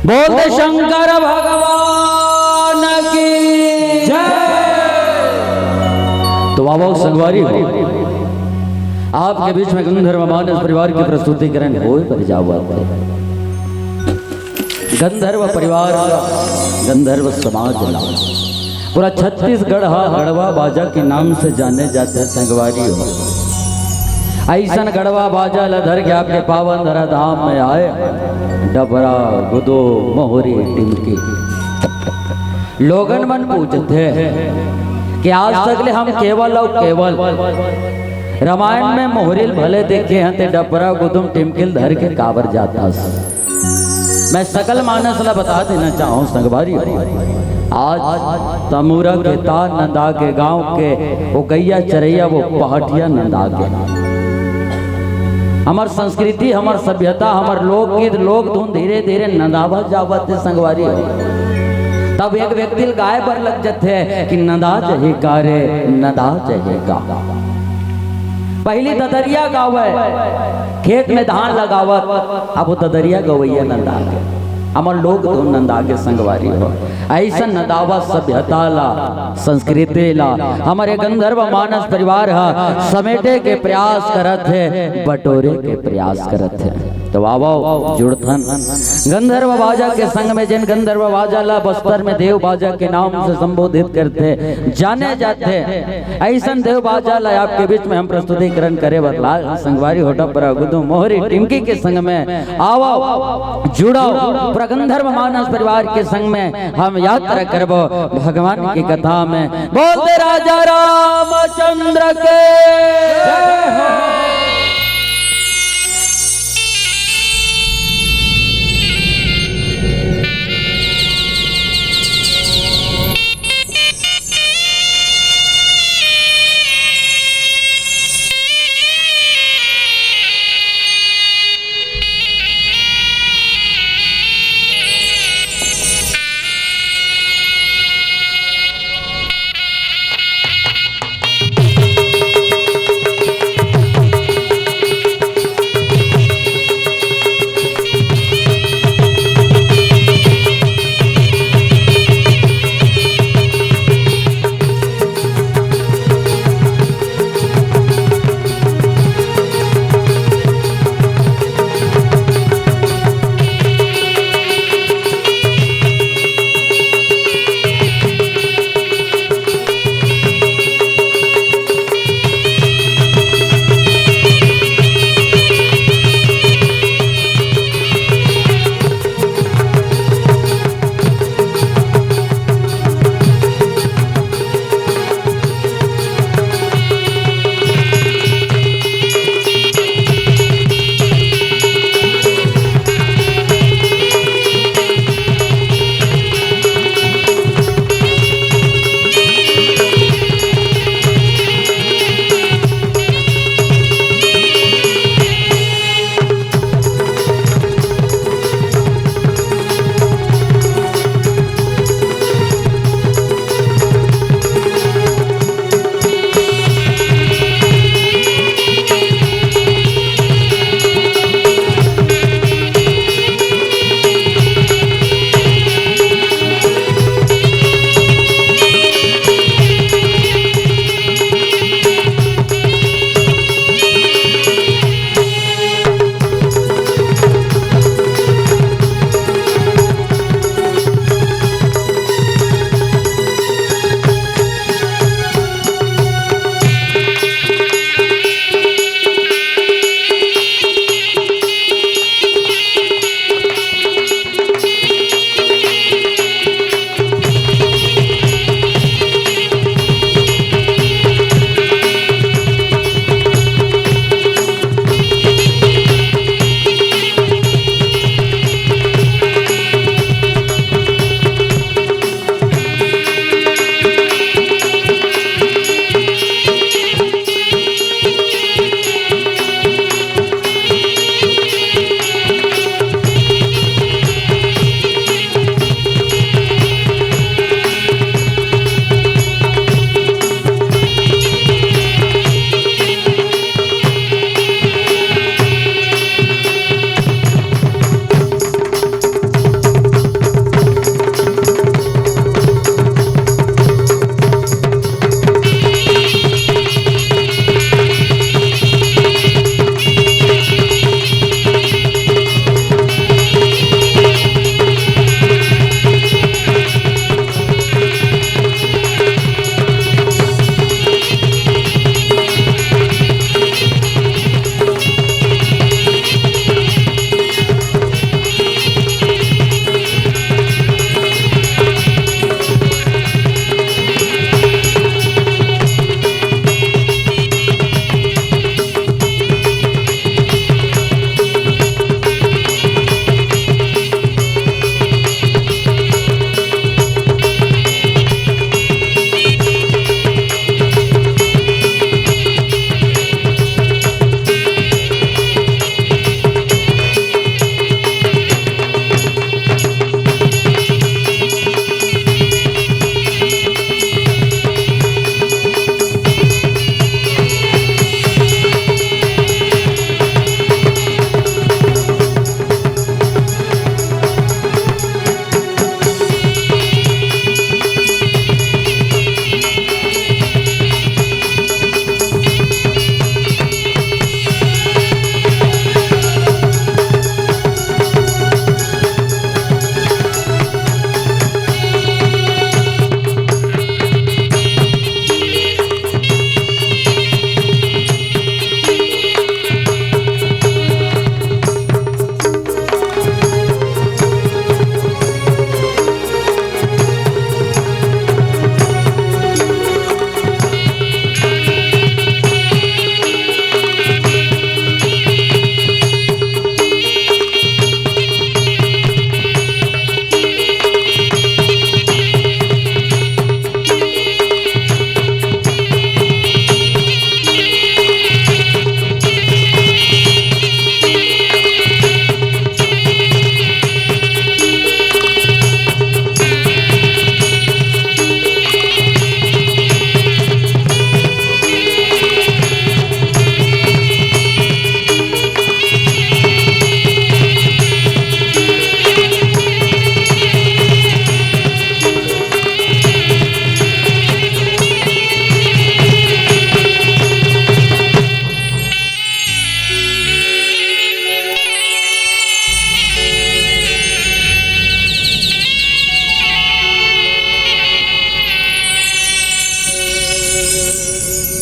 बोलते शंकर भगवान की जय। तो बाबा संगवारी हो आपके बीच में गंधर्व मानस परिवार की प्रस्तुतिकरण हो पर जाओ। गंधर्व परिवार गंधर्व समाज पूरा छत्तीसगढ़ गढ़वा बाजा के नाम से जाने जाते संगवारी हो। ऐसा गढ़वा बाजा लधर के आपके पावन धरा धाम में आए डबरा गुदो मोहरी टिमकी। लोगन मन पूछते कि आज तक ले हम केवल और केवल रामायण में मोहरिल भले देखे हैं ते डबरा गुदुम टिमकिल धर के काबर जाता। मैं सकल मानस ला बता देना चाहूँ संगवारी आज तमुरा के तार नंदा के गांव के वो गैया चरैया वो पहाटिया नंदा के हमार संस्कृति हमार सभ्यता हमार लोकगीत लोक धुन धीरे धीरे नंदावा जावत संगवारी। तब एक व्यक्ति गाय पर लग जाते कि नंदा चाहे का रे नंदा चाहे का। पहली ददरिया गावे खेत में धान लगावत अब वो ददरिया गवैया नंदा के हमार लोग धुन नंदा के संगवारी हो। ऐसा नदावा सभ्यता ला संस्कृति ला हमारे गंधर्व मानस परिवार समेटे के प्रयास करत है बटोरे के प्रयास करत है। तो बाबा जुड़थन गंधर्व बाजा के संग में जिन गंधर्व बाजा ला बस्तर में देव बाजा के नाम से संबोधित करते जाने जाते ऐसा देव बाजा ला आपके बीच में हम प्रस्तुतिकरण करे बतला संगवारी होटा पर गुदो मोहरी टिमकी के संग में आओ जुड़ो गंधर्व मानस परिवार के संग में हम यात्रा करबो भगवान की कथा में। बोलते राजा रामचंद्र के जय हो।